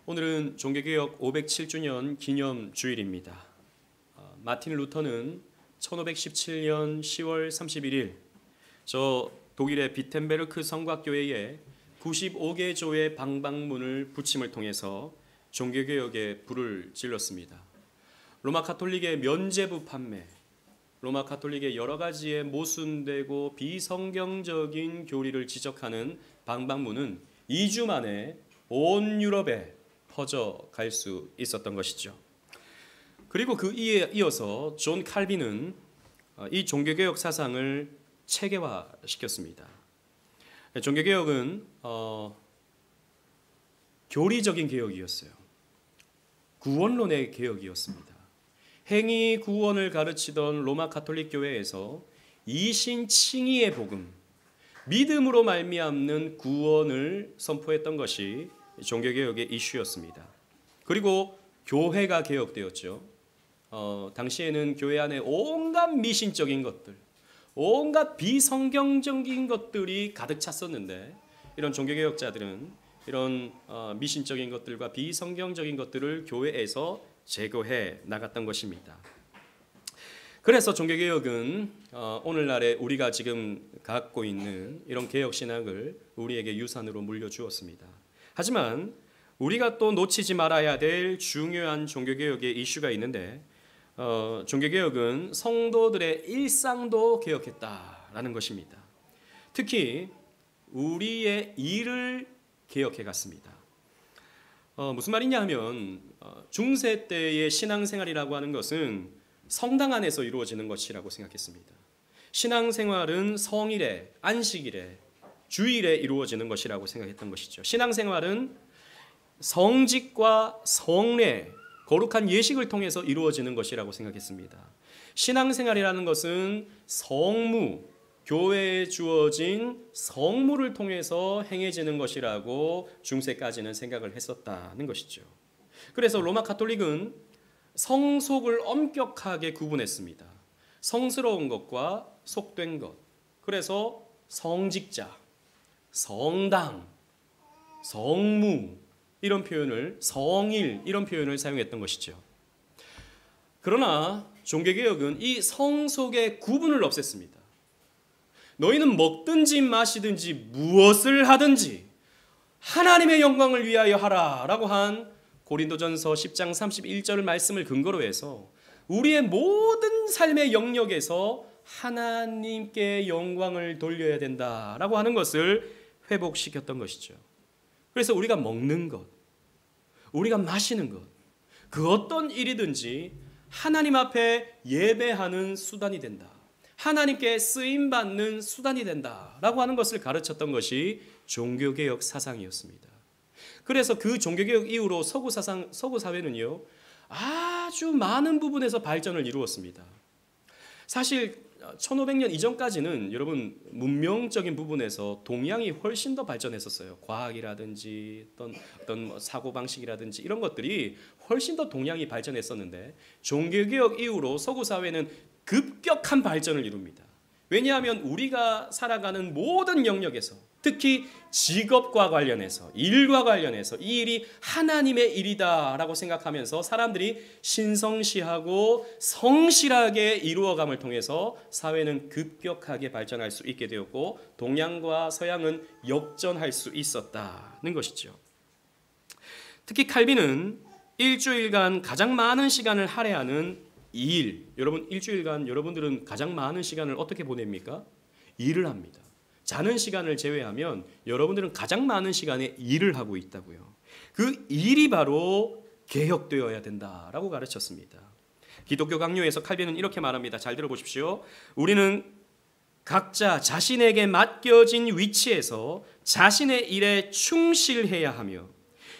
오늘은 종교개혁 507주년 기념주일입니다. 마틴 루터는 1517년 10월 31일 저 독일의 비텐베르크 성곽교회에 95개 조의 방방문을 붙임을 통해서 종교개혁에 불을 질렀습니다. 로마 가톨릭의 면죄부 판매, 로마 가톨릭의 여러 가지의 모순되고 비성경적인 교리를 지적하는 방방문은 2주 만에 온 유럽에 퍼져갈 수 있었던 것이죠. 그리고 그 이어서 존 칼빈은 이 종교개혁 사상을 체계화시켰습니다. 종교개혁은 교리적인 개혁이었어요. 구원론의 개혁이었습니다. 행위 구원을 가르치던 로마 가톨릭 교회에서 이신칭의의 복음, 믿음으로 말미암는 구원을 선포했던 것이 종교개혁의 이슈였습니다. 그리고 교회가 개혁되었죠. 당시에는 교회 안에 온갖 미신적인 것들, 온갖 비성경적인 것들이 가득 찼었는데 이런 종교개혁자들은 이런 미신적인 것들과 비성경적인 것들을 교회에서 제거해 나갔던 것입니다. 그래서 종교개혁은 오늘날에 우리가 지금 갖고 있는 이런 개혁신학을 우리에게 유산으로 물려주었습니다. 하지만 우리가 또 놓치지 말아야 될 중요한 종교개혁의 이슈가 있는데 종교개혁은 성도들의 일상도 개혁했다라는 것입니다. 특히 우리의 일을 개혁해 갔습니다. 무슨 말이냐 하면 중세 때의 신앙생활이라고 하는 것은 성당 안에서 이루어지는 것이라고 생각했습니다. 신앙생활은 성일에, 안식일에, 주일에 이루어지는 것이라고 생각했던 것이죠. 신앙생활은 성직과 성례, 거룩한 예식을 통해서 이루어지는 것이라고 생각했습니다. 신앙생활이라는 것은 성무, 교회에 주어진 성무를 통해서 행해지는 것이라고 중세까지는 생각을 했었다는 것이죠. 그래서 로마 가톨릭은 성속을 엄격하게 구분했습니다. 성스러운 것과 속된 것. 그래서 성직자, 성당, 성무 이런 표현을, 성일 이런 표현을 사용했던 것이죠. 그러나 종교개혁은 이 성속의 구분을 없앴습니다. 너희는 먹든지 마시든지 무엇을 하든지 하나님의 영광을 위하여 하라 라고 한 고린도전서 10장 31절 말씀을 근거로 해서 우리의 모든 삶의 영역에서 하나님께 영광을 돌려야 된다라고 하는 것을 회복시켰던 것이죠. 그래서 우리가 먹는 것, 우리가 마시는 것, 그 어떤 일이든지 하나님 앞에 예배하는 수단이 된다. 하나님께 쓰임받는 수단이 된다라고 하는 것을 가르쳤던 것이 종교개혁 사상이었습니다. 그래서 그 종교개혁 이후로 서구 사회는요, 아주 많은 부분에서 발전을 이루었습니다. 사실 1500년 이전까지는 여러분 문명적인 부분에서 동양이 훨씬 더 발전했었어요. 과학이라든지 어떤 사고방식이라든지 이런 것들이 훨씬 더 동양이 발전했었는데 종교개혁 이후로 서구 사회는 급격한 발전을 이룹니다. 왜냐하면 우리가 살아가는 모든 영역에서 특히 직업과 관련해서 일과 관련해서 이 일이 하나님의 일이다라고 생각하면서 사람들이 신성시하고 성실하게 이루어감을 통해서 사회는 급격하게 발전할 수 있게 되었고 동양과 서양은 역전할 수 있었다는 것이죠. 특히 칼빈은 일주일간 가장 많은 시간을 할애하는 일, 여러분 일주일간 여러분들은 가장 많은 시간을 어떻게 보냅니까? 일을 합니다. 자는 시간을 제외하면 여러분들은 가장 많은 시간에 일을 하고 있다고요. 그 일이 바로 개혁되어야 된다라고 가르쳤습니다. 기독교 강요에서 칼빈은 이렇게 말합니다. 잘 들어보십시오. 우리는 각자 자신에게 맡겨진 위치에서 자신의 일에 충실해야 하며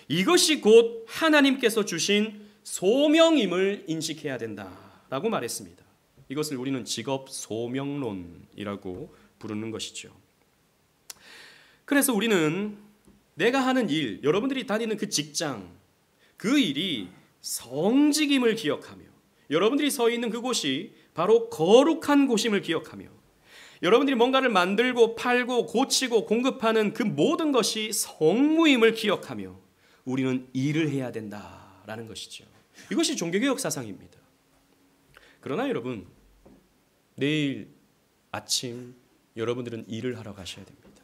이것이 곧 하나님께서 주신 소명임을 인식해야 된다라고 말했습니다. 이것을 우리는 직업 소명론이라고 부르는 것이죠. 그래서 우리는 내가 하는 일, 여러분들이 다니는 그 직장, 그 일이 성직임을 기억하며 여러분들이 서 있는 그곳이 바로 거룩한 곳임을 기억하며 여러분들이 뭔가를 만들고 팔고 고치고 공급하는 그 모든 것이 성무임을 기억하며 우리는 일을 해야 된다라는 것이죠. 이것이 종교개혁 사상입니다. 그러나 여러분, 내일 아침 여러분들은 일을 하러 가셔야 됩니다.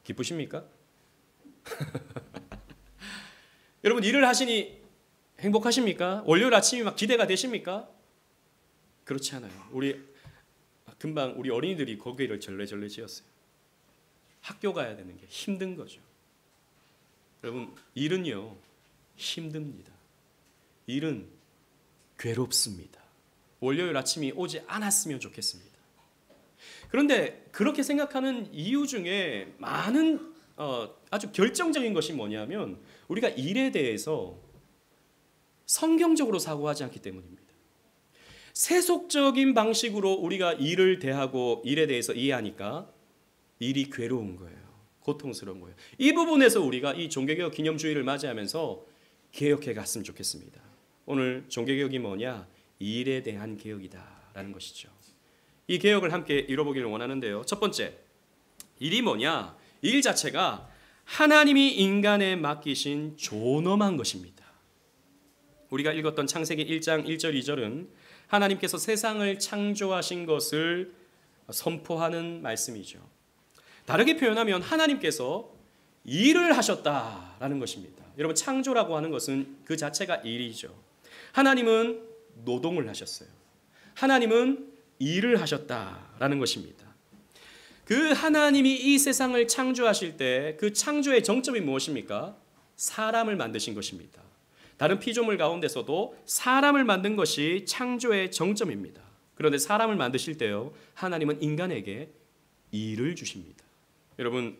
기쁘십니까? 여러분, 일을 하시니 행복하십니까? 월요일 아침이 막 기대가 되십니까? 그렇지 않아요. 금방 우리 어린이들이 고개를 절레절레 지었어요. 학교 가야 되는 게 힘든 거죠. 여러분, 일은요 힘듭니다. 일은 괴롭습니다. 월요일 아침이 오지 않았으면 좋겠습니다. 그런데 그렇게 생각하는 이유 중에 많은 아주 결정적인 것이 뭐냐면 우리가 일에 대해서 성경적으로 사고하지 않기 때문입니다. 세속적인 방식으로 우리가 일을 대하고 일에 대해서 이해하니까 일이 괴로운 거예요. 고통스러운 거예요. 이 부분에서 우리가 이 종교개혁 기념주의를 맞이하면서 개혁해 갔으면 좋겠습니다. 오늘 종교개혁이 뭐냐? 일에 대한 개혁이다라는 것이죠. 이 개혁을 함께 이뤄보기를 원하는데요. 첫 번째, 일이 뭐냐? 일 자체가 하나님이 인간에 맡기신 존엄한 것입니다. 우리가 읽었던 창세기 1장 1절 2절은 하나님께서 세상을 창조하신 것을 선포하는 말씀이죠. 다르게 표현하면 하나님께서 일을 하셨다라는 것입니다. 여러분, 창조라고 하는 것은 그 자체가 일이죠. 하나님은 노동을 하셨어요. 하나님은 일을 하셨다라는 것입니다. 그 하나님이 이 세상을 창조하실 때 그 창조의 정점이 무엇입니까? 사람을 만드신 것입니다. 다른 피조물 가운데서도 사람을 만든 것이 창조의 정점입니다. 그런데 사람을 만드실 때요, 하나님은 인간에게 일을 주십니다. 여러분,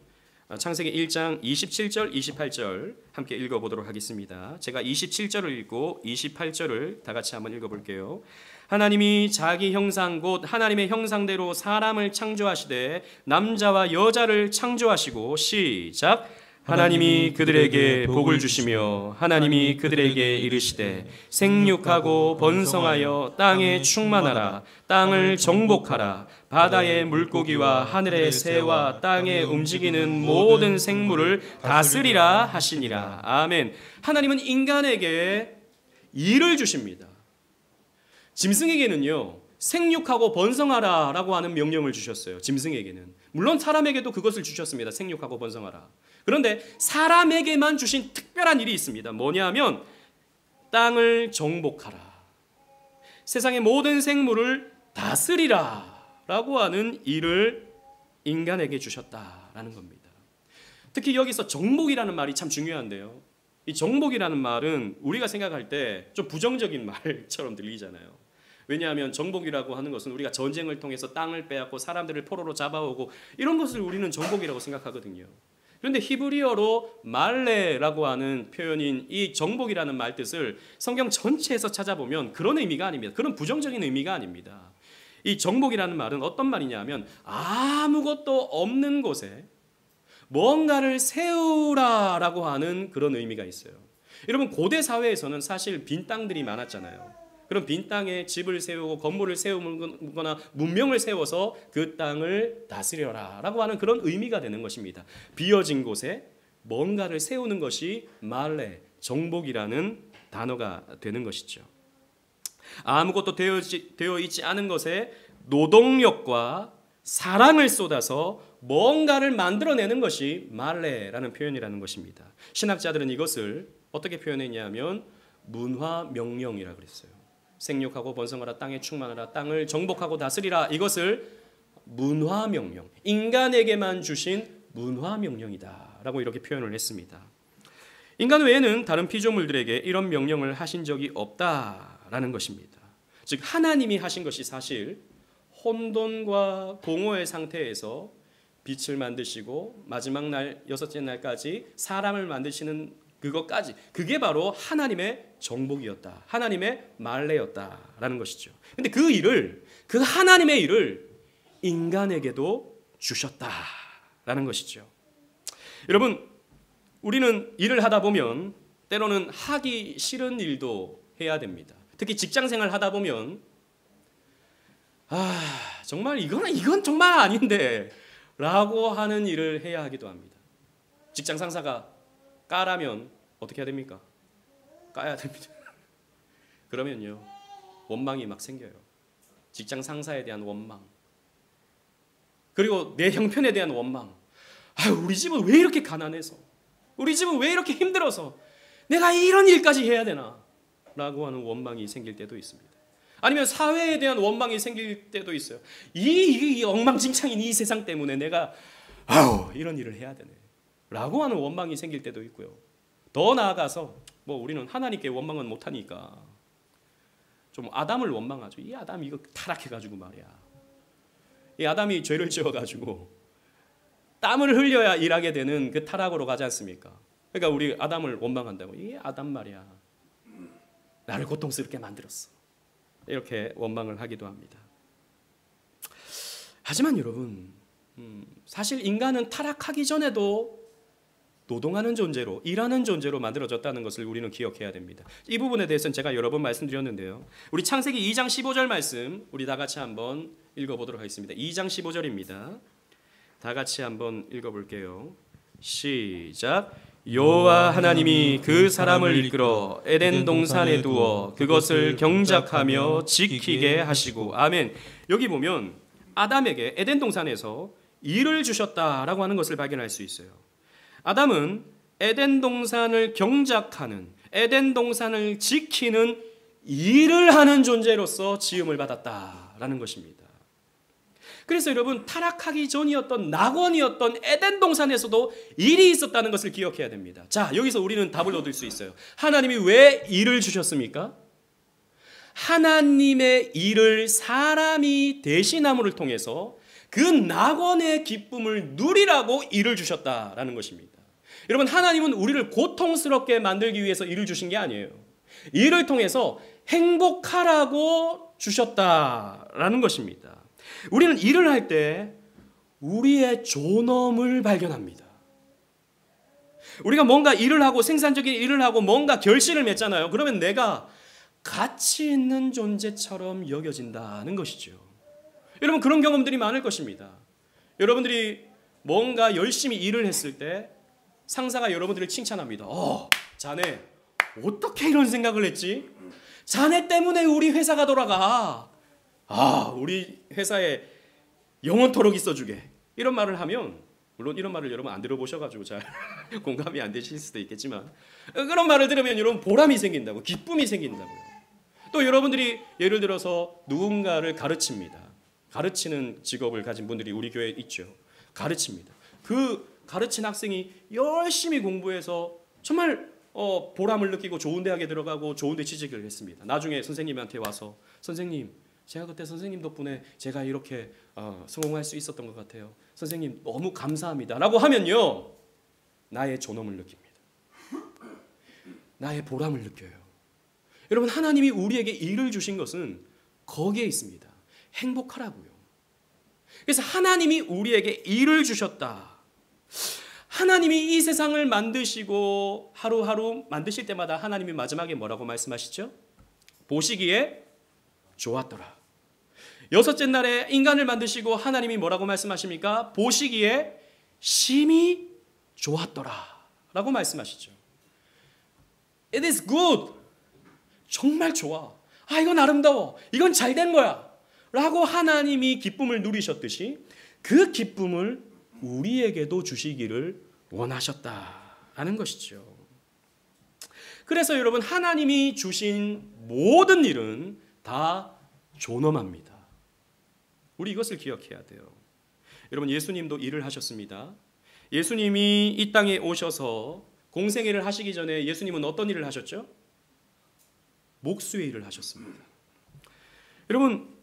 창세기 1장 27절 28절 함께 읽어보도록 하겠습니다. 제가 27절을 읽고 28절을 다 같이 한번 읽어볼게요. 하나님이 자기 형상 곧 하나님의 형상대로 사람을 창조하시되 남자와 여자를 창조하시고 시작. 하나님이 그들에게 복을 주시며 하나님이 그들에게 이르시되 생육하고 번성하여 땅에 충만하라. 땅을 정복하라. 바다의 물고기와 하늘의 새와 땅에 움직이는 모든 생물을 다스리라 하시니라. 아멘. 하나님은 인간에게 일을 주십니다. 짐승에게는요, 생육하고 번성하라 라고 하는 명령을 주셨어요. 짐승에게는. 물론 사람에게도 그것을 주셨습니다. 생육하고 번성하라. 그런데 사람에게만 주신 특별한 일이 있습니다. 뭐냐면 땅을 정복하라. 세상의 모든 생물을 다스리라 라고 하는 일을 인간에게 주셨다라는 겁니다. 특히 여기서 정복이라는 말이 참 중요한데요. 이 정복이라는 말은 우리가 생각할 때 좀 부정적인 말처럼 들리잖아요. 왜냐하면 정복이라고 하는 것은 우리가 전쟁을 통해서 땅을 빼앗고 사람들을 포로로 잡아오고 이런 것을 우리는 정복이라고 생각하거든요. 그런데 히브리어로 말레라고 하는 표현인 이 정복이라는 말 뜻을 성경 전체에서 찾아보면 그런 의미가 아닙니다. 그런 부정적인 의미가 아닙니다. 이 정복이라는 말은 어떤 말이냐면 아무것도 없는 곳에 뭔가를 세우라라고 하는 그런 의미가 있어요. 여러분, 고대 사회에서는 사실 빈 땅들이 많았잖아요. 그럼 빈 땅에 집을 세우고 건물을 세우거나 문명을 세워서 그 땅을 다스려라 라고 하는 그런 의미가 되는 것입니다. 비어진 곳에 뭔가를 세우는 것이 말레, 정복이라는 단어가 되는 것이죠. 아무것도 되어 있지 않은 것에 노동력과 사랑을 쏟아서 뭔가를 만들어내는 것이 말레라는 표현이라는 것입니다. 신학자들은 이것을 어떻게 표현했냐면 문화명령이라고 그랬어요. 생육하고 번성하라, 땅에 충만하라, 땅을 정복하고 다스리라. 이것을 문화명령, 인간에게만 주신 문화명령이다 라고 이렇게 표현을 했습니다. 인간 외에는 다른 피조물들에게 이런 명령을 하신 적이 없다라는 것입니다. 즉 하나님이 하신 것이 사실 혼돈과 공허의 상태에서 빛을 만드시고 마지막 날 여섯째 날까지 사람을 만드시는 그것까지, 그게 바로 하나님의 정복이었다. 하나님의 말레였다라는 것이죠. 근데 그 하나님의 일을 인간에게도 주셨다라는 것이죠. 여러분, 우리는 일을 하다 보면 때로는 하기 싫은 일도 해야 됩니다. 특히 직장 생활 하다 보면 정말 이건 정말 아닌데 라고 하는 일을 해야 하기도 합니다. 직장 상사가 까라면 어떻게 해야 됩니까? 까야 됩니다. 그러면요 원망이 막 생겨요. 직장 상사에 대한 원망, 그리고 내 형편에 대한 원망. 우리 집은 왜 이렇게 가난해서, 우리 집은 왜 이렇게 힘들어서 내가 이런 일까지 해야 되나 라고 하는 원망이 생길 때도 있습니다. 아니면 사회에 대한 원망이 생길 때도 있어요. 이 엉망진창인 이 세상 때문에 내가 이런 일을 해야 되네 라고 하는 원망이 생길 때도 있고요. 더 나아가서 우리는 하나님께 원망은 못하니까 좀 아담을 원망하죠. 이 아담 이거 타락해가지고 말이야, 이 아담이 죄를 지어가지고 땀을 흘려야 일하게 되는 그 타락으로 가지 않습니까? 그러니까 우리 아담을 원망한다고. 이 아담 말이야, 나를 고통스럽게 만들었어, 이렇게 원망을 하기도 합니다. 하지만 여러분, 사실 인간은 타락하기 전에도 노동하는 존재로, 일하는 존재로 만들어졌다는 것을 우리는 기억해야 됩니다. 이 부분에 대해서는 제가 여러 번 말씀드렸는데요. 우리 창세기 2장 15절 말씀 우리 다 같이 한번 읽어보도록 하겠습니다. 2장 15절입니다. 다 같이 한번 읽어볼게요. 시작. 여호와 하나님이 그 사람을 이끌어 에덴 동산에 두어 그것을 경작하며 지키게 하시고. 아멘. 여기 보면 아담에게 에덴 동산에서 일을 주셨다라고 하는 것을 발견할 수 있어요. 아담은 에덴 동산을 경작하는, 에덴 동산을 지키는 일을 하는 존재로서 지음을 받았다라는 것입니다. 그래서 여러분, 타락하기 전이었던 낙원이었던 에덴 동산에서도 일이 있었다는 것을 기억해야 됩니다. 자, 여기서 우리는 답을 얻을 수 있어요. 하나님이 왜 일을 주셨습니까? 하나님의 일을 사람이 대신함을 통해서 그 낙원의 기쁨을 누리라고 일을 주셨다라는 것입니다. 여러분, 하나님은 우리를 고통스럽게 만들기 위해서 일을 주신 게 아니에요. 일을 통해서 행복하라고 주셨다라는 것입니다. 우리는 일을 할 때 우리의 존엄을 발견합니다. 우리가 뭔가 일을 하고 생산적인 일을 하고 뭔가 결실을 맺잖아요. 그러면 내가 가치 있는 존재처럼 여겨진다는 것이죠. 여러분, 그런 경험들이 많을 것입니다. 여러분들이 뭔가 열심히 일을 했을 때 상사가 여러분들을 칭찬합니다. 자네 어떻게 이런 생각을 했지? 자네 때문에 우리 회사가 돌아가. 우리 회사에 영원토록 있어주게. 이런 말을 하면, 물론 이런 말을 여러분 안 들어보셔가지고 잘 공감이 안 되실 수도 있겠지만, 그런 말을 들으면 여러분 보람이 생긴다고, 기쁨이 생긴다고요. 또 여러분들이 예를 들어서 누군가를 가르칩니다. 가르치는 직업을 가진 분들이 우리 교회에 있죠. 가르칩니다. 그 가르친 학생이 열심히 공부해서 정말 보람을 느끼고 좋은 대학에 들어가고 좋은 데 취직을 했습니다. 나중에 선생님한테 와서, 선생님, 제가 그때 선생님 덕분에 제가 이렇게 성공할 수 있었던 것 같아요. 선생님 너무 감사합니다 라고 하면요, 나의 존엄을 느낍니다. 나의 보람을 느껴요. 여러분, 하나님이 우리에게 일을 주신 것은 거기에 있습니다. 행복하라고요. 그래서 하나님이 우리에게 일을 주셨다. 하나님이 이 세상을 만드시고 하루하루 만드실 때마다 하나님이 마지막에 뭐라고 말씀하시죠? 보시기에 좋았더라. 여섯째 날에 인간을 만드시고 하나님이 뭐라고 말씀하십니까? 보시기에 심히 좋았더라 라고 말씀하시죠. It is good. 정말 좋아. 이건 아름다워. 이건 잘된 거야 라고 하나님이 기쁨을 누리셨듯이 그 기쁨을 우리에게도 주시기를 원하셨다는 것이죠. 그래서 여러분, 하나님이 주신 모든 일은 다 존엄합니다. 우리 이것을 기억해야 돼요. 여러분, 예수님도 일을 하셨습니다. 예수님이 이 땅에 오셔서 공생애를 하시기 전에 예수님은 어떤 일을 하셨죠? 목수의 일을 하셨습니다. 여러분,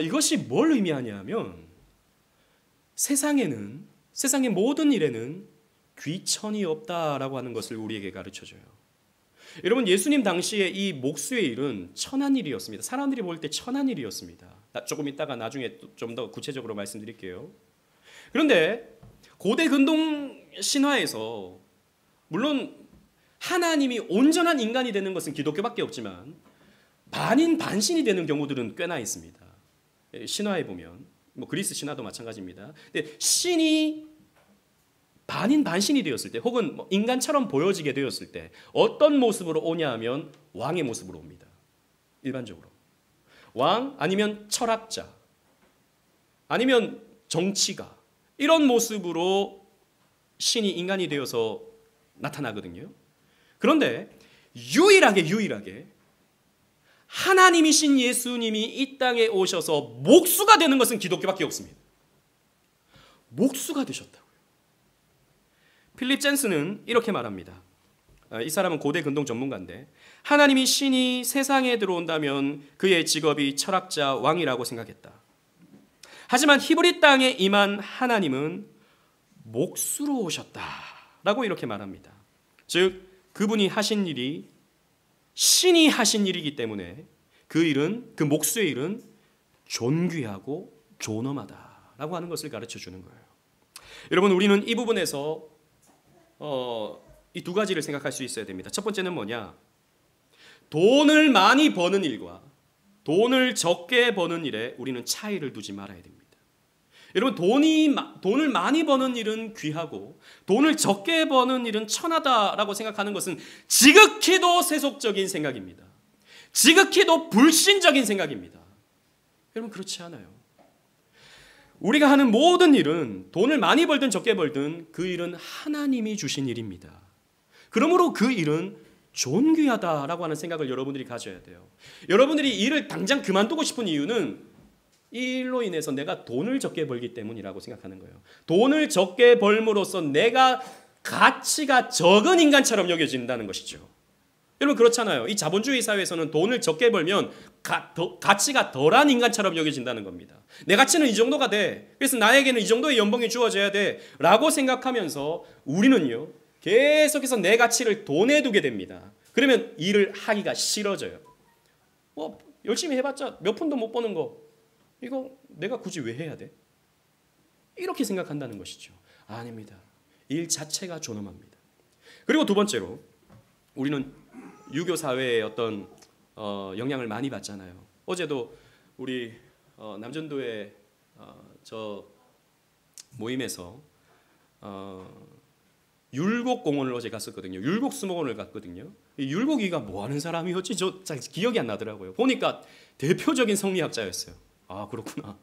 이것이 뭘 의미하냐면 세상의 모든 일에는 귀천이 없다라고 하는 것을 우리에게 가르쳐줘요. 여러분, 예수님 당시에 이 목수의 일은 천한 일이었습니다. 사람들이 볼 때 천한 일이었습니다. 조금 이따가 나중에 좀 더 구체적으로 말씀드릴게요. 그런데 고대 근동 신화에서 물론 하나님이 온전한 인간이 되는 것은 기독교밖에 없지만 반인 반신이 되는 경우들은 꽤나 있습니다. 신화에 보면 그리스 신화도 마찬가지입니다. 근데 신이 반인반신이 되었을 때 혹은 뭐 인간처럼 보여지게 되었을 때 어떤 모습으로 오냐 하면 왕의 모습으로 옵니다. 일반적으로. 왕 아니면 철학자 아니면 정치가 이런 모습으로 신이 인간이 되어서 나타나거든요. 그런데 유일하게 하나님이신 예수님이 이 땅에 오셔서 목수가 되는 것은 기독교밖에 없습니다. 목수가 되셨다고요. 필립 젠스는 이렇게 말합니다. 이 사람은 고대 근동 전문가인데 하나님이 신이 세상에 들어온다면 그의 직업이 철학자 왕이라고 생각했다. 하지만 히브리 땅에 임한 하나님은 목수로 오셨다라고 이렇게 말합니다. 즉 그분이 하신 일이 신이 하신 일이기 때문에 그 일은 그 목수의 일은 존귀하고 존엄하다라고 하는 것을 가르쳐 주는 거예요. 여러분 우리는 이 부분에서 이 두 가지를 생각할 수 있어야 됩니다. 첫 번째는 뭐냐? 돈을 많이 버는 일과 돈을 적게 버는 일에 우리는 차이를 두지 말아야 됩니다. 여러분 돈을 많이 버는 일은 귀하고 돈을 적게 버는 일은 천하다라고 생각하는 것은 지극히도 세속적인 생각입니다. 지극히도 불신적인 생각입니다. 여러분 그렇지 않아요. 우리가 하는 모든 일은 돈을 많이 벌든 적게 벌든 그 일은 하나님이 주신 일입니다. 그러므로 그 일은 존귀하다라고 하는 생각을 여러분들이 가져야 돼요. 여러분들이 일을 당장 그만두고 싶은 이유는 이 일로 인해서 내가 돈을 적게 벌기 때문이라고 생각하는 거예요. 돈을 적게 벌므로써 내가 가치가 적은 인간처럼 여겨진다는 것이죠. 여러분 그렇잖아요. 이 자본주의 사회에서는 돈을 적게 벌면 가치가 덜한 인간처럼 여겨진다는 겁니다. 내 가치는 이 정도가 돼. 그래서 나에게는 이 정도의 연봉이 주어져야 돼. 라고 생각하면서 우리는요. 계속해서 내 가치를 돈에 두게 됩니다. 그러면 일을 하기가 싫어져요. 열심히 해봤자 몇 푼도 못 버는 거 이거 내가 굳이 왜 해야 돼? 이렇게 생각한다는 것이죠. 아닙니다. 일 자체가 존엄합니다. 그리고 두 번째로 우리는 유교 사회의 어떤 영향을 많이 받잖아요. 어제도 우리 남전도의 저 모임에서 율곡공원을 어제 갔었거든요. 율곡수목원을 갔거든요. 이 율곡이가 뭐 하는 사람이었지? 저 잘 기억이 안 나더라고요. 보니까 대표적인 성리학자였어요. 아 그렇구나.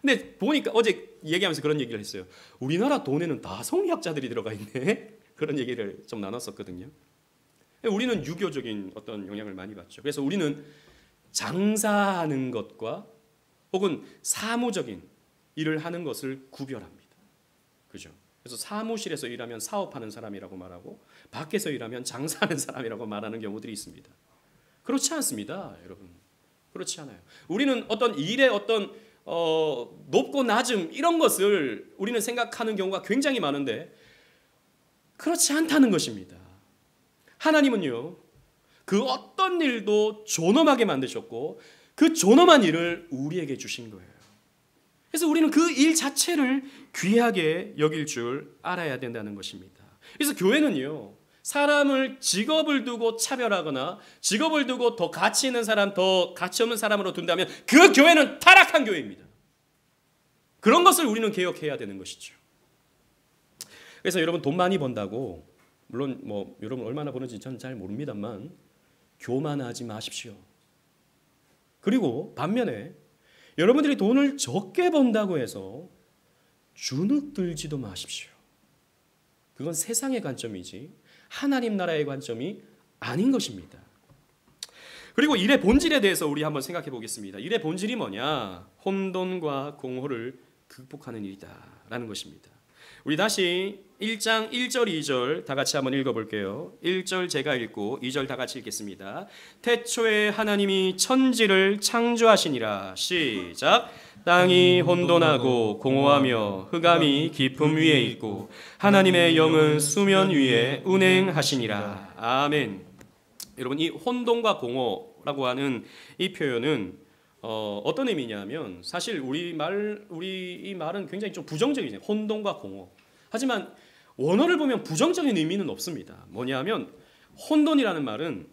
근데 보니까 어제 얘기하면서 그런 얘기를 했어요. 우리나라 돈에는 다 성리학자들이 들어가 있네. 그런 얘기를 좀 나눴었거든요. 우리는 유교적인 어떤 영향을 많이 받죠. 그래서 우리는 장사하는 것과 혹은 사무적인 일을 하는 것을 구별합니다. 그죠? 그래서 사무실에서 일하면 사업하는 사람이라고 말하고 밖에서 일하면 장사하는 사람이라고 말하는 경우들이 있습니다. 그렇지 않습니다, 여러분. 그렇지 않아요. 우리는 어떤 일의 어떤 높고 낮음 이런 것을 우리는 생각하는 경우가 굉장히 많은데 그렇지 않다는 것입니다. 하나님은요, 그 어떤 일도 존엄하게 만드셨고 그 존엄한 일을 우리에게 주신 거예요. 그래서 우리는 그 일 자체를 귀하게 여길 줄 알아야 된다는 것입니다. 그래서 교회는요, 사람을 직업을 두고 차별하거나 직업을 두고 더 가치 있는 사람, 더 가치 없는 사람으로 둔다면 그 교회는 타락한 교회입니다. 그런 것을 우리는 개혁해야 되는 것이죠. 그래서 여러분 돈 많이 번다고 물론 뭐 여러분 얼마나 버는지 저는 잘 모릅니다만 교만하지 마십시오. 그리고 반면에 여러분들이 돈을 적게 번다고 해서 주눅 들지도 마십시오. 그건 세상의 관점이지 하나님 나라의 관점이 아닌 것입니다. 그리고 일의 본질에 대해서 우리 한번 생각해 보겠습니다. 일의 본질이 뭐냐? 혼돈과 공허를 극복하는 일이다라는 것입니다. 우리 다시 1장 1절 2절 다 같이 한번 읽어볼게요. 1절 제가 읽고 2절 다 같이 읽겠습니다. 태초에 하나님이 천지를 창조하시니라. 시작. 땅이 혼돈하고 공허하며 흑암이 깊음 위에 있고 하나님의 영은 수면 위에 운행하시니라. 아멘. 여러분 이 혼돈과 공허라고 하는 이 표현은 어떤 의미냐면 사실 우리 이 말은 굉장히 좀 부정적이죠. 혼돈과 공허. 하지만 원어를 보면 부정적인 의미는 없습니다. 뭐냐면 혼돈이라는 말은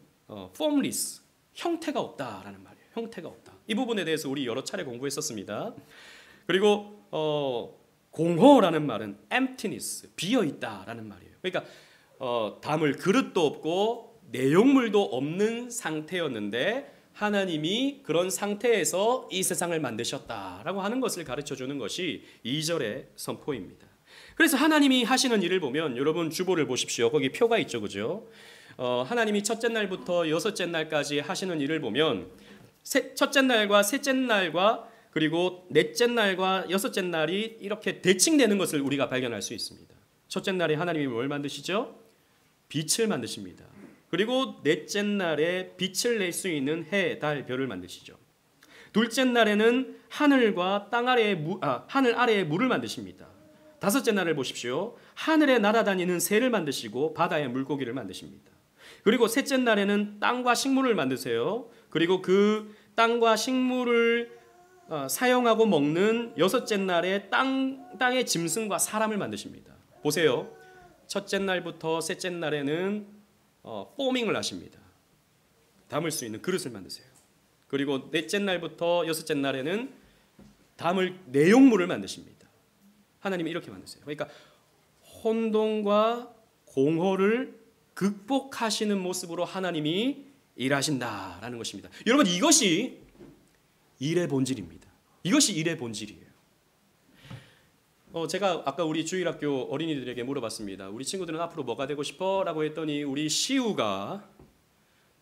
formless, 형태가 없다라는 말이에요. 형태가 없다. 이 부분에 대해서 우리 여러 차례 공부했었습니다. 그리고 공허라는 말은 emptiness, 비어있다라는 말이에요. 그러니까 담을 그릇도 없고 내용물도 없는 상태였는데 하나님이 그런 상태에서 이 세상을 만드셨다라고 하는 것을 가르쳐주는 것이 2절의 선포입니다. 그래서 하나님이 하시는 일을 보면 여러분 주보를 보십시오. 거기 표가 있죠, 그죠? 하나님이 첫째 날부터 여섯째 날까지 하시는 일을 보면 첫째 날과 셋째 날과 그리고 넷째 날과 여섯째 날이 이렇게 대칭되는 것을 우리가 발견할 수 있습니다. 첫째 날에 하나님이 뭘 만드시죠? 빛을 만드십니다. 그리고 넷째 날에 빛을 낼 수 있는 해, 달, 별을 만드시죠. 둘째 날에는 하늘과 하늘 아래에 물을 만드십니다. 다섯째 날을 보십시오. 하늘에 날아다니는 새를 만드시고 바다에 물고기를 만드십니다. 그리고 셋째 날에는 땅과 식물을 만드세요. 그리고 그 땅과 식물을 사용하고 먹는 여섯째 날에 땅의 짐승과 사람을 만드십니다. 보세요. 첫째 날부터 셋째 날에는 포밍을 하십니다. 담을 수 있는 그릇을 만드세요. 그리고 넷째 날부터 여섯째 날에는 담을 내용물을 만드십니다. 하나님이 이렇게 만드세요. 그러니까 혼돈과 공허를 극복하시는 모습으로 하나님이 일하신다라는 것입니다. 여러분, 이것이 일의 본질입니다. 이것이 일의 본질이에요. 제가 아까 우리 주일학교 어린이들에게 물어봤습니다. 우리 친구들은 앞으로 뭐가 되고 싶어? 라고 했더니 우리 시우가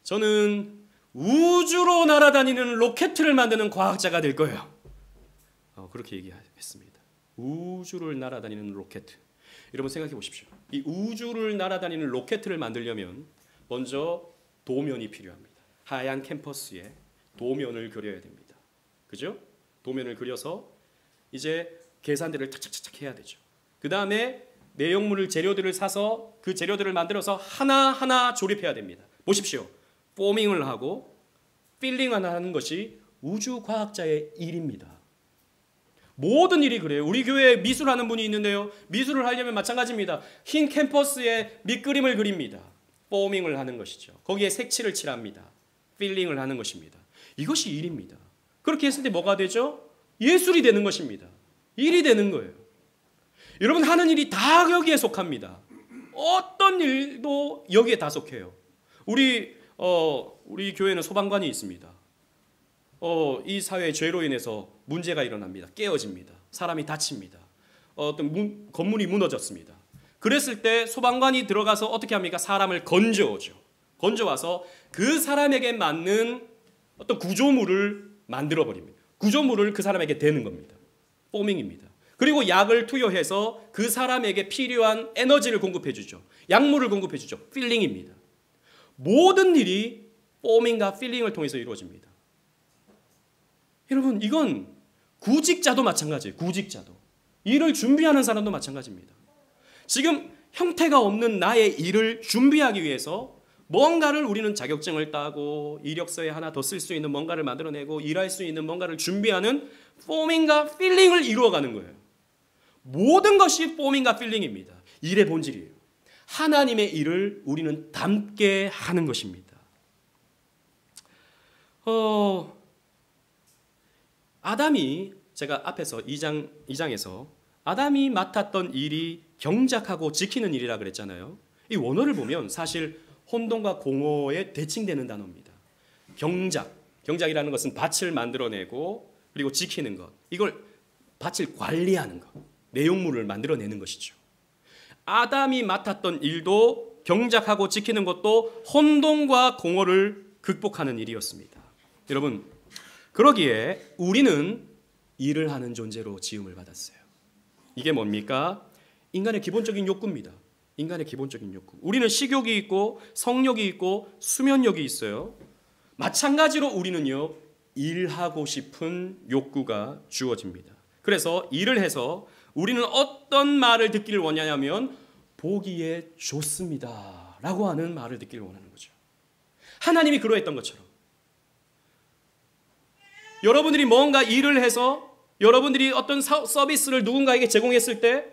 저는 우주로 날아다니는 로켓을 만드는 과학자가 될 거예요. 그렇게 얘기했습니다. 우주를 날아다니는 로켓. 여러분 생각해 보십시오. 이 우주를 날아다니는 로켓을 만들려면 먼저 도면이 필요합니다. 하얀 캠퍼스에 도면을 그려야 됩니다. 그죠? 도면을 그려서 이제 계산들을 착착착 해야 되죠. 그 다음에 내용물을 재료들을 사서 그 재료들을 만들어서 하나하나 조립해야 됩니다. 보십시오. 포밍을 하고 필링을 하는 것이 우주과학자의 일입니다. 모든 일이 그래요. 우리 교회에 미술하는 분이 있는데요. 미술을 하려면 마찬가지입니다. 흰 캠퍼스에 밑그림을 그립니다. 포밍을 하는 것이죠. 거기에 색칠을 칠합니다. 필링을 하는 것입니다. 이것이 일입니다. 그렇게 했을 때 뭐가 되죠? 예술이 되는 것입니다. 일이 되는 거예요. 여러분, 하는 일이 다 여기에 속합니다. 어떤 일도 여기에 다 속해요. 우리 교회는 소방관이 있습니다. 이 사회의 죄로 인해서 문제가 일어납니다. 깨어집니다. 사람이 다칩니다. 어떤 건물이 무너졌습니다. 그랬을 때 소방관이 들어가서 어떻게 합니까? 사람을 건져오죠. 건져와서 그 사람에게 맞는 어떤 구조물을 만들어 버립니다. 구조물을 그 사람에게 대는 겁니다. 포밍입니다. 그리고 약을 투여해서 그 사람에게 필요한 에너지를 공급해 주죠. 약물을 공급해 주죠. 필링입니다. 모든 일이 포밍과 필링을 통해서 이루어집니다. 여러분, 이건 구직자도 마찬가지예요. 구직자도. 일을 준비하는 사람도 마찬가지입니다. 지금 형태가 없는 나의 일을 준비하기 위해서 뭔가를 우리는 자격증을 따고 이력서에 하나 더 쓸 수 있는 뭔가를 만들어내고 일할 수 있는 뭔가를 준비하는 포밍과 필링을 이루어가는 거예요. 모든 것이 포밍과 필링입니다. 일의 본질이에요. 하나님의 일을 우리는 담게 하는 것입니다. 아담이 제가 앞에서 2장에서 아담이 맡았던 일이 경작하고 지키는 일이라 그랬잖아요. 이 원어를 보면 사실 혼돈과 공허에 대칭되는 단어입니다. 경작이라는 것은 밭을 만들어내고 그리고 지키는 것. 이걸 밭을 관리하는 것. 내용물을 만들어내는 것이죠. 아담이 맡았던 일도 경작하고 지키는 것도 혼돈과 공허를 극복하는 일이었습니다. 여러분, 그러기에 우리는 일을 하는 존재로 지음을 받았어요. 이게 뭡니까? 인간의 기본적인 욕구입니다. 인간의 기본적인 욕구. 우리는 식욕이 있고 성욕이 있고 수면욕이 있어요. 마찬가지로 우리는요, 일하고 싶은 욕구가 주어집니다. 그래서 일을 해서 우리는 어떤 말을 듣기를 원하냐면 보기에 좋습니다 라고 하는 말을 듣기를 원하는 거죠. 하나님이 그러했던 것처럼 여러분들이 뭔가 일을 해서 여러분들이 어떤 서비스를 누군가에게 제공했을 때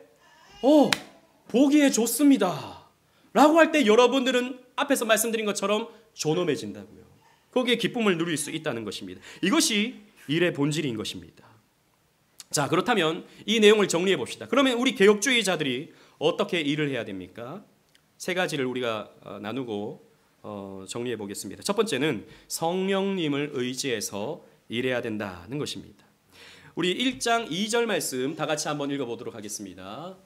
보기에 좋습니다 라고 할 때 여러분들은 앞에서 말씀드린 것처럼 존엄해진다고요. 거기에 기쁨을 누릴 수 있다는 것입니다. 이것이 일의 본질인 것입니다. 자, 그렇다면 이 내용을 정리해 봅시다. 그러면 우리 개혁주의자들이 어떻게 일을 해야 됩니까? 세 가지를 우리가 나누고 정리해 보겠습니다. 첫 번째는 성령님을 의지해서 일해야 된다는 것입니다. 우리 1장 2절 말씀 다 같이 한번 읽어보도록 하겠습니다.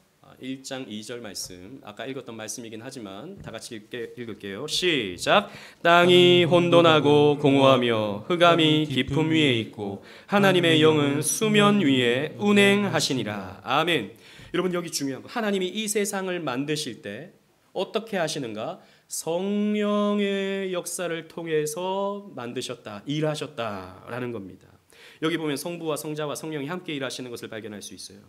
1장 2절 말씀, 아까 읽었던 말씀이긴 하지만 다 같이 읽을게요. 시작. 땅이 혼돈하고 공허하며 흑암이 깊음 위에 있고 하나님의 영은 수면 위에 운행하시니라. 아멘. 여러분, 여기 중요한 거, 하나님이 이 세상을 만드실 때 어떻게 하시는가? 성령의 역사를 통해서 만드셨다, 일하셨다라는 겁니다. 여기 보면 성부와 성자와 성령이 함께 일하시는 것을 발견할 수 있어요.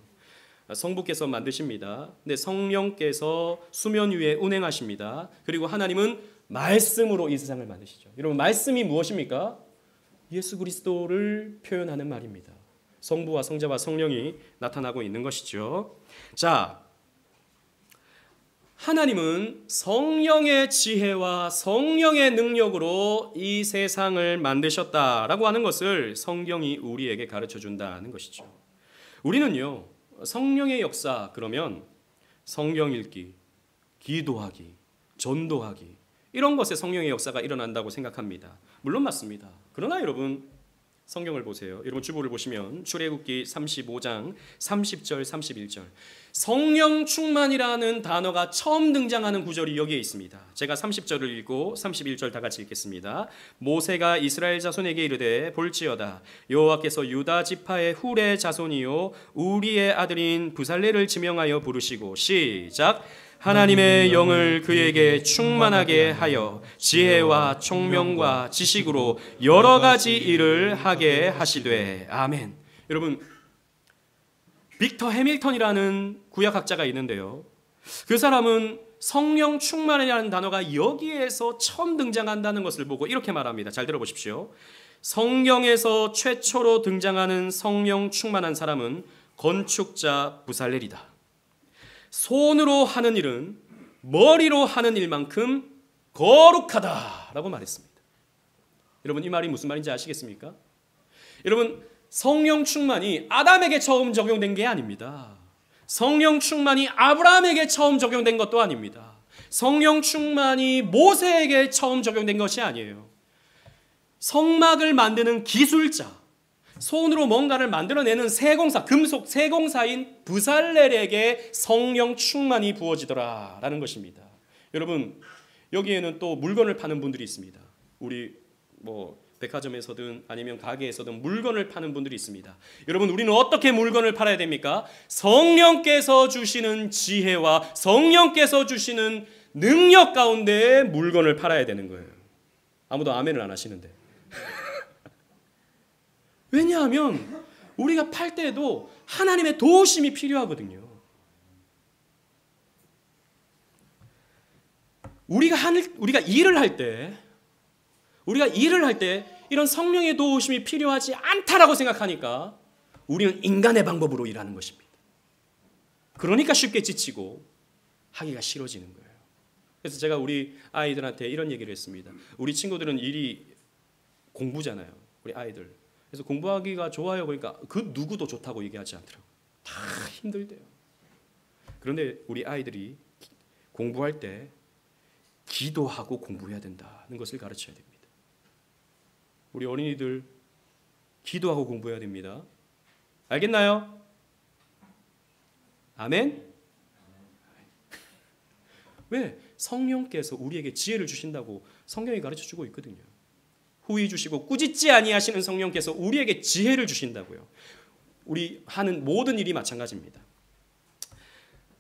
성부께서 만드십니다. 근데 성령께서 수면 위에 운행하십니다. 그리고 하나님은 말씀으로 이 세상을 만드시죠. 여러분, 말씀이 무엇입니까? 예수 그리스도를 표현하는 말입니다. 성부와 성자와 성령이 나타나고 있는 것이죠. 자, 하나님은 성령의 지혜와 성령의 능력으로 이 세상을 만드셨다라고 하는 것을 성경이 우리에게 가르쳐 준다는 것이죠. 우리는요, 성령의 역사 그러면 성경 읽기, 기도하기, 전도하기, 이런 것에 성령의 역사가 일어난다고 생각합니다. 물론 맞습니다. 그러나 여러분, 성경을 보세요. 여러분, 주보를 보시면 출애굽기 35장 30절 31절 성령 충만이라는 단어가 처음 등장하는 구절이 여기에 있습니다. 제가 30절을 읽고 31절 다 같이 읽겠습니다. 모세가 이스라엘 자손에게 이르되 볼지어다 여호와께서 유다 지파의 훌의 자손이요 우리의 아들인 부살레를 지명하여 부르시고 시작. 하나님의 영을 그에게 충만하게 하여 지혜와 총명과 지식으로 여러 가지 일을 하게 하시되. 아멘. 여러분, 빅터 해밀턴이라는 구약학자가 있는데요. 그 사람은 성령 충만이라는 단어가 여기에서 처음 등장한다는 것을 보고 이렇게 말합니다. 잘 들어보십시오. 성경에서 최초로 등장하는 성령 충만한 사람은 건축자 부살렐이다. 손으로 하는 일은 머리로 하는 일만큼 거룩하다라고 말했습니다. 여러분, 이 말이 무슨 말인지 아시겠습니까? 여러분, 성령 충만이 아담에게 처음 적용된 게 아닙니다. 성령 충만이 아브라함에게 처음 적용된 것도 아닙니다. 성령 충만이 모세에게 처음 적용된 것이 아니에요. 성막을 만드는 기술자, 손으로 뭔가를 만들어내는 세공사, 금속 세공사인 부살렐에게 성령 충만이 부어지더라라는 것입니다. 여러분, 여기에는 또 물건을 파는 분들이 있습니다. 우리 백화점에서든 아니면 가게에서든 물건을 파는 분들이 있습니다. 여러분, 우리는 어떻게 물건을 팔아야 됩니까? 성령께서 주시는 지혜와 성령께서 주시는 능력 가운데 물건을 팔아야 되는 거예요. 아무도 아멘을 안 하시는데. 왜냐하면 우리가 팔 때에도 하나님의 도우심이 필요하거든요. 우리가 일을 할 때 이런 성령의 도우심이 필요하지 않다라고 생각하니까 우리는 인간의 방법으로 일하는 것입니다. 그러니까 쉽게 지치고 하기가 싫어지는 거예요. 그래서 제가 우리 아이들한테 이런 얘기를 했습니다. 우리 친구들은 일이 공부잖아요. 우리 아이들. 그래서 공부하기가 좋아요. 그러니까 그 누구도 좋다고 얘기하지 않더라고요. 다 힘들대요. 그런데 우리 아이들이 공부할 때 기도하고 공부해야 된다는 것을 가르쳐야 됩니다. 우리 어린이들 기도하고 공부해야 됩니다. 알겠나요? 아멘? 왜? 성령께서 우리에게 지혜를 주신다고 성경이 가르쳐주고 있거든요. 후히 주시고 꾸짖지 아니하시는 성령께서 우리에게 지혜를 주신다고요. 우리 하는 모든 일이 마찬가지입니다.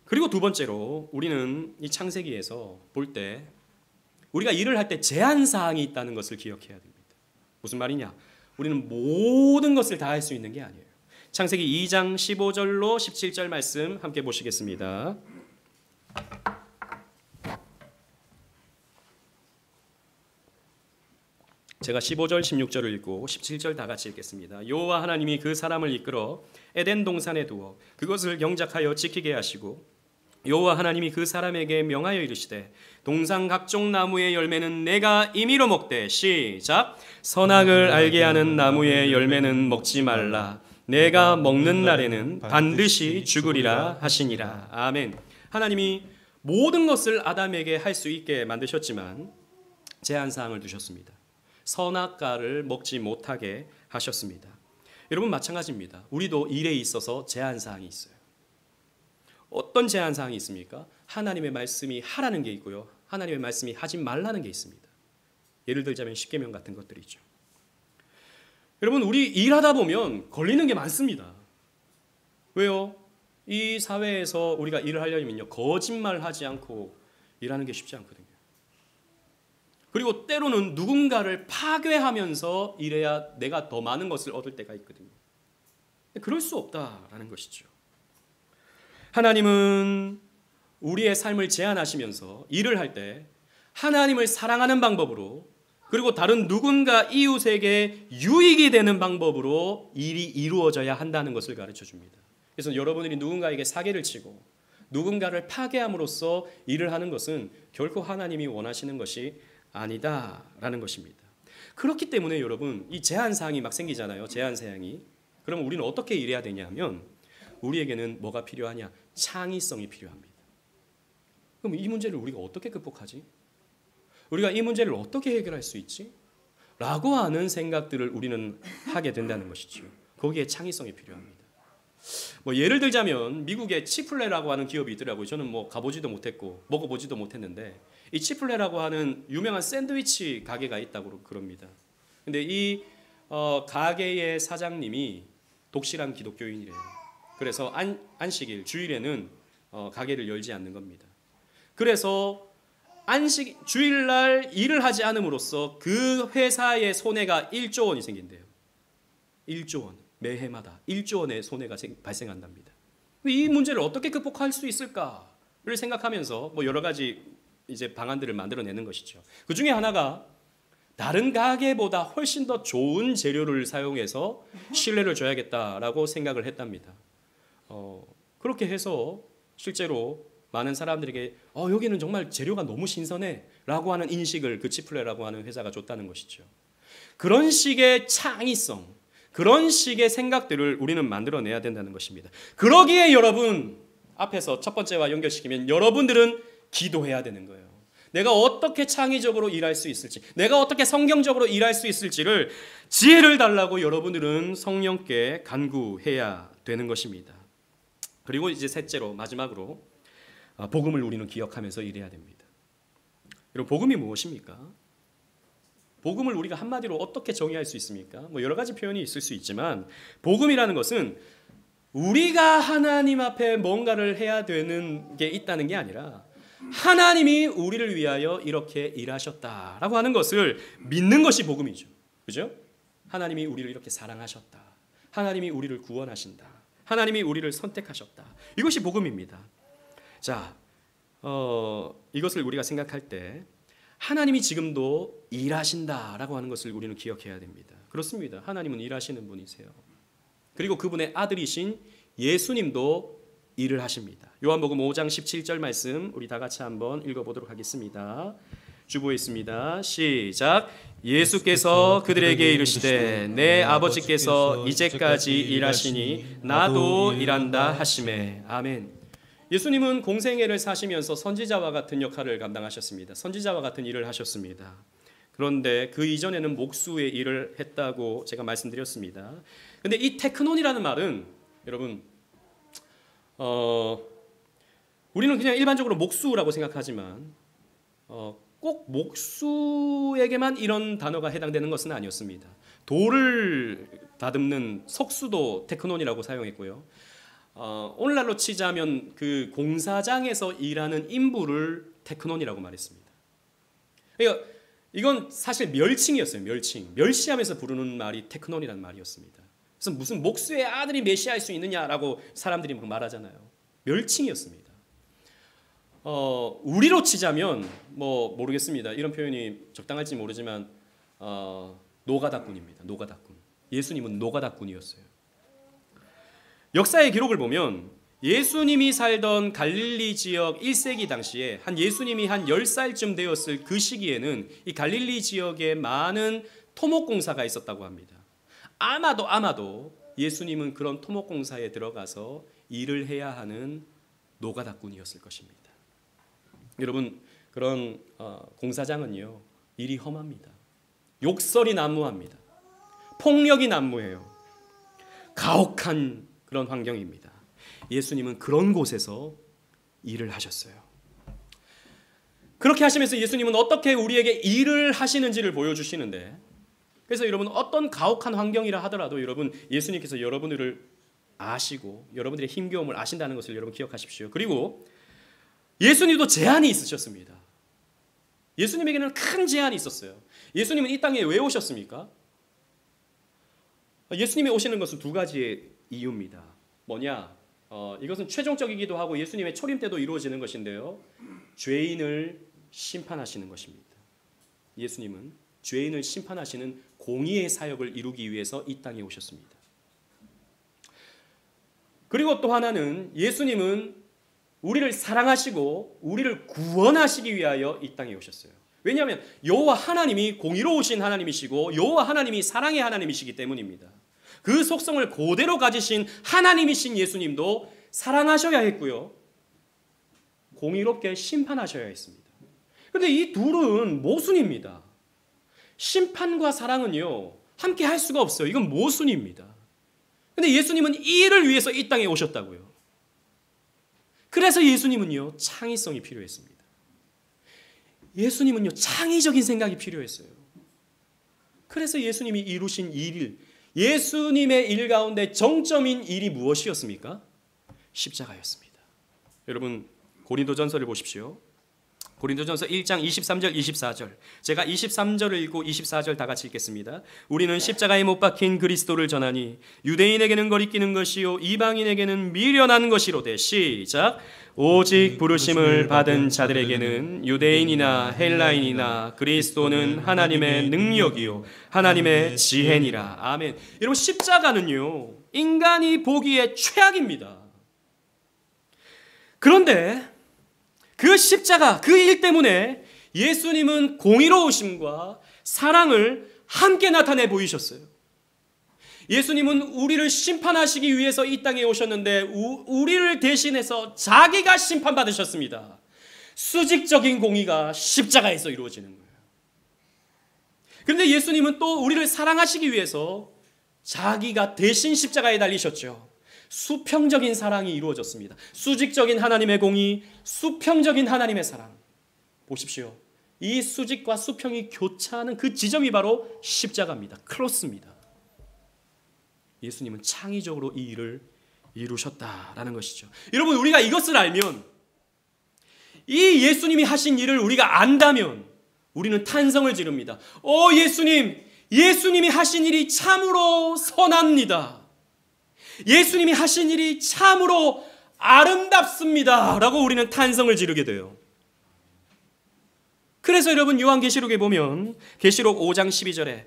그리고 두 번째로 우리는 이 창세기에서 볼 때 우리가 일을 할 때 제한사항이 있다는 것을 기억해야 됩니다. 무슨 말이냐? 우리는 모든 것을 다 할 수 있는 게 아니에요. 창세기 2장 15절로 17절 말씀 함께 보시겠습니다. 제가 15절 16절을 읽고 17절 다 같이 읽겠습니다. 여호와 하나님이 그 사람을 이끌어 에덴 동산에 두어 그것을 경작하여 지키게 하시고 여호와 하나님이 그 사람에게 명하여 이르시되 동산 각종 나무의 열매는 내가 임의로 먹되 시작 선악을 알게 하는 나무의 열매는 먹지 말라 내가 먹는 날에는 반드시 죽으리라 하시니라. 아멘. 하나님이 모든 것을 아담에게 할 수 있게 만드셨지만 제한사항을 두셨습니다. 선악과를 먹지 못하게 하셨습니다. 여러분 마찬가지입니다. 우리도 일에 있어서 제한사항이 있어요. 어떤 제한사항이 있습니까? 하나님의 말씀이 하라는 게 있고요. 하나님의 말씀이 하지 말라는 게 있습니다. 예를 들자면 십계명 같은 것들이죠. 여러분 우리 일하다 보면 걸리는 게 많습니다. 왜요? 이 사회에서 우리가 일을 하려면요, 거짓말하지 않고 일하는 게 쉽지 않거든요. 그리고 때로는 누군가를 파괴하면서 일해야 내가 더 많은 것을 얻을 때가 있거든요. 그럴 수 없다라는 것이죠. 하나님은 우리의 삶을 제한하시면서 일을 할 때 하나님을 사랑하는 방법으로, 그리고 다른 누군가 이웃에게 유익이 되는 방법으로 일이 이루어져야 한다는 것을 가르쳐 줍니다. 그래서 여러분들이 누군가에게 사기를 치고 누군가를 파괴함으로써 일을 하는 것은 결코 하나님이 원하시는 것이 아니다라는 것입니다. 그렇기 때문에 여러분 이 제한사항이 막 생기잖아요. 제한사항이. 그럼 우리는 어떻게 일해야 되냐면 우리에게는 뭐가 필요하냐? 창의성이 필요합니다. 그럼 이 문제를 우리가 어떻게 극복하지? 우리가 이 문제를 어떻게 해결할 수 있지? 라고 하는 생각들을 우리는 하게 된다는 것이죠. 거기에 창의성이 필요합니다. 예를 들자면 미국의 치플레라고 하는 기업이 있더라고요. 저는 가보지도 못했고 먹어보지도 못했는데 이 치플레라고 하는 유명한 샌드위치 가게가 있다고 그럽니다. 근데 이 가게의 사장님이 독실한 기독교인이래요. 그래서 안식일, 주일에는 가게를 열지 않는 겁니다. 그래서 주일날 일을 하지 않음으로써 그 회사의 손해가 1조 원이 생긴대요. 1조 원. 매해마다 1조 원의 손해가 발생한답니다. 이 문제를 어떻게 극복할 수 있을까를 생각하면서 여러 가지 이제 방안들을 만들어내는 것이죠. 그 중에 하나가 다른 가게보다 훨씬 더 좋은 재료를 사용해서 신뢰를 줘야겠다라고 생각을 했답니다. 그렇게 해서 실제로 많은 사람들에게 여기는 정말 재료가 너무 신선해 라고 하는 인식을 그 치플레라고 하는 회사가 줬다는 것이죠. 그런 식의 창의성, 그런 식의 생각들을 우리는 만들어내야 된다는 것입니다. 그러기에 여러분 앞에서 첫 번째와 연결시키면 여러분들은 기도해야 되는 거예요. 내가 어떻게 창의적으로 일할 수 있을지, 내가 어떻게 성경적으로 일할 수 있을지를 지혜를 달라고 여러분들은 성령께 간구해야 되는 것입니다. 그리고 이제 셋째로 마지막으로 복음을 우리는 기억하면서 일해야 됩니다. 여러분 복음이 무엇입니까? 복음을 우리가 한마디로 어떻게 정의할 수 있습니까? 여러 가지 표현이 있을 수 있지만 복음이라는 것은 우리가 하나님 앞에 뭔가를 해야 되는 게 있다는 게 아니라 하나님이 우리를 위하여 이렇게 일하셨다라고 하는 것을 믿는 것이 복음이죠. 그죠? 하나님이 우리를 이렇게 사랑하셨다. 하나님이 우리를 구원하신다. 하나님이 우리를 선택하셨다. 이것이 복음입니다. 자, 이것을 우리가 생각할 때 하나님이 지금도 일하신다라고 하는 것을 우리는 기억해야 됩니다. 그렇습니다. 하나님은 일하시는 분이세요. 그리고 그분의 아들이신 예수님도 일을 하십니다. 요한복음 5장 17절 말씀 우리 다 같이 한번 읽어보도록 하겠습니다. 주보했습니다. 시작. 예수께서 그들에게 이르시되 내 아버지께서 이제까지 일하시니 나도 일한다 하시매. 아멘. 예수님은 공생애를 사시면서 선지자와 같은 역할을 감당하셨습니다. 선지자와 같은 일을 하셨습니다. 그런데 그 이전에는 목수의 일을 했다고 제가 말씀드렸습니다. 근데 이 테크논이라는 말은 여러분 우리는 그냥 일반적으로 목수라고 생각하지만 꼭 목수에게만 이런 단어가 해당되는 것은 아니었습니다. 돌을 다듬는 석수도 테크논이라고 사용했고요. 오늘날로 치자면 그 공사장에서 일하는 인부를 테크논이라고 말했습니다. 그러니까 이건 사실 멸칭이었어요. 멸시하면서 부르는 말이 테크논이라는 말이었습니다. 그래서 무슨 목수의 아들이 메시아일 수 있느냐라고 사람들이 말하잖아요. 멸칭이었습니다. 우리로 치자면 모르겠습니다. 이런 표현이 적당할지 모르지만 노가다꾼입니다. 노가다꾼. 예수님은 노가다꾼이었어요. 역사의 기록을 보면 예수님이 살던 갈릴리 지역 1세기 당시에 예수님이 한 10살쯤 되었을 그 시기에는 이 갈릴리 지역에 많은 토목공사가 있었다고 합니다. 아마도 예수님은 그런 토목공사에 들어가서 일을 해야 하는 노가다꾼이었을 것입니다. 여러분, 그런 공사장은요, 일이 험합니다. 욕설이 난무합니다. 폭력이 난무해요. 가혹한 그런 환경입니다. 예수님은 그런 곳에서 일을 하셨어요. 그렇게 하시면서 예수님은 어떻게 우리에게 일을 하시는지를 보여주시는데, 그래서 여러분, 어떤 가혹한 환경이라 하더라도 여러분, 예수님께서 여러분들을 아시고 여러분들의 힘겨움을 아신다는 것을 여러분 기억하십시오. 그리고 예수님도 제한이 있으셨습니다. 예수님에게는 큰 제한이 있었어요. 예수님은 이 땅에 왜 오셨습니까? 예수님이 오시는 것은 두 가지의 이유입니다. 뭐냐? 이것은 최종적이기도 하고 예수님의 초림 때도 이루어지는 것인데요. 죄인을 심판하시는 것입니다. 예수님은 죄인을 심판하시는 공의의 사역을 이루기 위해서 이 땅에 오셨습니다. 그리고 또 하나는 예수님은 우리를 사랑하시고 우리를 구원하시기 위하여 이 땅에 오셨어요. 왜냐하면 여호와 하나님이 공의로우신 하나님이시고 여호와 하나님이 사랑의 하나님이시기 때문입니다. 그 속성을 그대로 가지신 하나님이신 예수님도 사랑하셔야 했고요, 공의롭게 심판하셔야 했습니다. 그런데 이 둘은 모순입니다. 심판과 사랑은요, 함께 할 수가 없어요. 이건 모순입니다. 그런데 예수님은 이 일을 위해서 이 땅에 오셨다고요. 그래서 예수님은요, 창의성이 필요했습니다. 예수님은요, 창의적인 생각이 필요했어요. 그래서 예수님이 이루신 일, 예수님의 일 가운데 정점인 일이 무엇이었습니까? 십자가였습니다. 여러분, 고린도전서를 보십시오. 고린도전서 1장 23절 24절. 제가 23절을 읽고 24절 다 같이 읽겠습니다. 우리는 십자가에 못 박힌 그리스도를 전하니 유대인에게는 거리끼는 것이요 이방인에게는 미련한 것이로되. 시작. 오직 부르심을 받은 자들에게는 유대인이나 헬라인이나 그리스도는 하나님의 능력이요 하나님의 지혜니라. 아멘. 여러분, 십자가는요, 인간이 보기에 최악입니다. 그런데 그 십자가, 그 일 때문에 예수님은 공의로우심과 사랑을 함께 나타내 보이셨어요. 예수님은 우리를 심판하시기 위해서 이 땅에 오셨는데 우리를 대신해서 자기가 심판받으셨습니다. 수직적인 공의가 십자가에서 이루어지는 거예요. 그런데 예수님은 또 우리를 사랑하시기 위해서 자기가 대신 십자가에 달리셨죠. 수평적인 사랑이 이루어졌습니다. 수직적인 하나님의 공의, 수평적인 하나님의 사랑. 보십시오. 이 수직과 수평이 교차하는 그 지점이 바로 십자가입니다. 크로스입니다. 예수님은 창의적으로 이 일을 이루셨다라는 것이죠. 여러분, 우리가 이것을 알면, 이 예수님이 하신 일을 우리가 안다면 우리는 탄성을 지릅니다. 예수님이 하신 일이 참으로 선합니다. 예수님이 하신 일이 참으로 아름답습니다 라고 우리는 탄성을 지르게 돼요. 그래서 여러분, 요한계시록에 보면 계시록 5장 12절에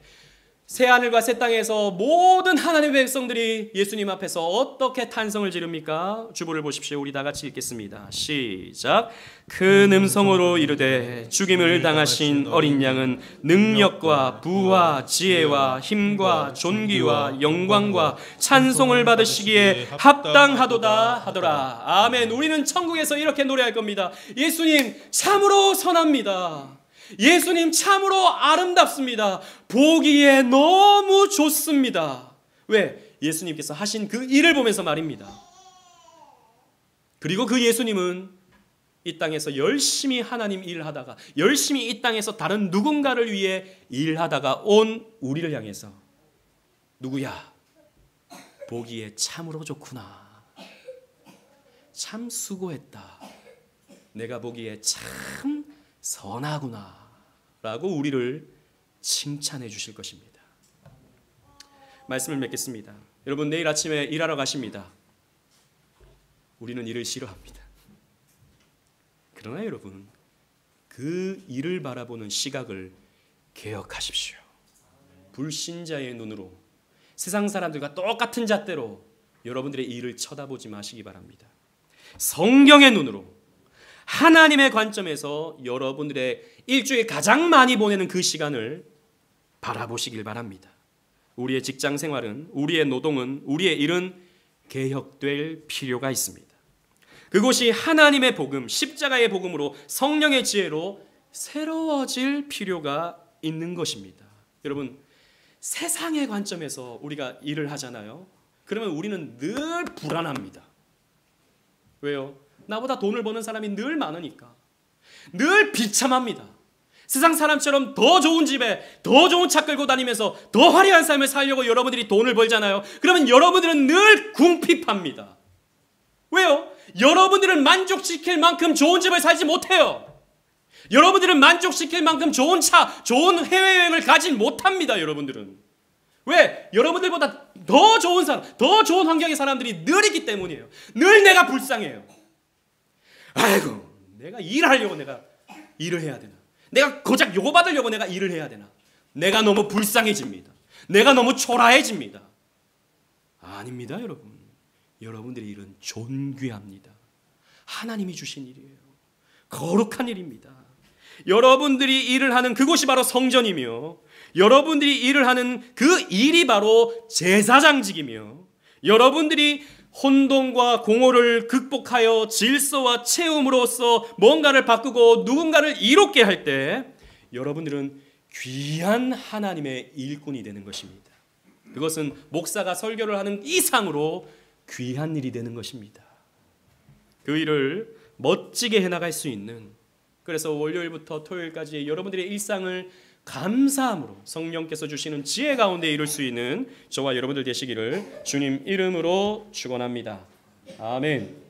새하늘과 새 땅에서 모든 하나님의 백성들이 예수님 앞에서 어떻게 탄성을 지릅니까? 주보를 보십시오. 우리 다 같이 읽겠습니다. 시작. 큰 음성으로 이르되 죽임을 당하신 어린 양은 능력과 부와 지혜와 힘과 존귀와 영광과 찬송을 받으시기에 합당하도다 하더라. 아멘. 우리는 천국에서 이렇게 노래할 겁니다. 예수님 참으로 선합니다. 예수님 참으로 아름답습니다. 보기에 너무 좋습니다. 왜? 예수님께서 하신 그 일을 보면서 말입니다. 그리고 그 예수님은 이 땅에서 열심히 하나님 일을 하다가, 열심히 이 땅에서 다른 누군가를 위해 일하다가 온 우리를 향해서, 누구야? 보기에 참으로 좋구나. 참 수고했다. 내가 보기에 참 선하구나 라고 우리를 칭찬해 주실 것입니다. 말씀을 맺겠습니다. 여러분, 내일 아침에 일하러 가십니다. 우리는 일을 싫어합니다. 그러나 여러분, 그 일을 바라보는 시각을 개혁하십시오. 불신자의 눈으로, 세상 사람들과 똑같은 잣대로 여러분들의 일을 쳐다보지 마시기 바랍니다. 성경의 눈으로, 하나님의 관점에서 여러분들의 일주일에 가장 많이 보내는 그 시간을 바라보시길 바랍니다. 우리의 직장 생활은, 우리의 노동은, 우리의 일은 개혁될 필요가 있습니다. 그곳이 하나님의 복음, 십자가의 복음으로 성령의 지혜로 새로워질 필요가 있는 것입니다. 여러분, 세상의 관점에서 우리가 일을 하잖아요. 그러면 우리는 늘 불안합니다. 왜요? 나보다 돈을 버는 사람이 늘 많으니까. 늘 비참합니다. 세상 사람처럼 더 좋은 집에 더 좋은 차 끌고 다니면서 더 화려한 삶을 살려고 여러분들이 돈을 벌잖아요. 그러면 여러분들은 늘 궁핍합니다. 왜요? 여러분들을 만족시킬 만큼 좋은 집을 살지 못해요. 여러분들은 만족시킬 만큼 좋은 차, 좋은 해외여행을 가진 못합니다. 여러분들은. 왜? 여러분들보다 더 좋은 사람, 더 좋은 환경의 사람들이 늘 있기 때문이에요. 늘 내가 불쌍해요. 아이고, 내가 일하려고 내가 일을 해야 되나? 내가 고작 요거 받으려고 내가 일을 해야 되나? 내가 너무 불쌍해집니다. 내가 너무 초라해집니다. 아닙니다, 여러분. 여러분들의 일은 존귀합니다. 하나님이 주신 일이에요. 거룩한 일입니다. 여러분들이 일을 하는 그곳이 바로 성전이며, 여러분들이 일을 하는 그 일이 바로 제사장직이며, 여러분들이 혼돈과 공허를 극복하여 질서와 채움으로써 뭔가를 바꾸고 누군가를 이롭게 할 때 여러분들은 귀한 하나님의 일꾼이 되는 것입니다. 그것은 목사가 설교를 하는 이상으로 귀한 일이 되는 것입니다. 그 일을 멋지게 해나갈 수 있는, 그래서 월요일부터 토요일까지 여러분들의 일상을 감사함으로 성령께서 주시는 지혜 가운데 이룰 수 있는 저와 여러분들 되시기를 주님 이름으로 축원합니다. 아멘.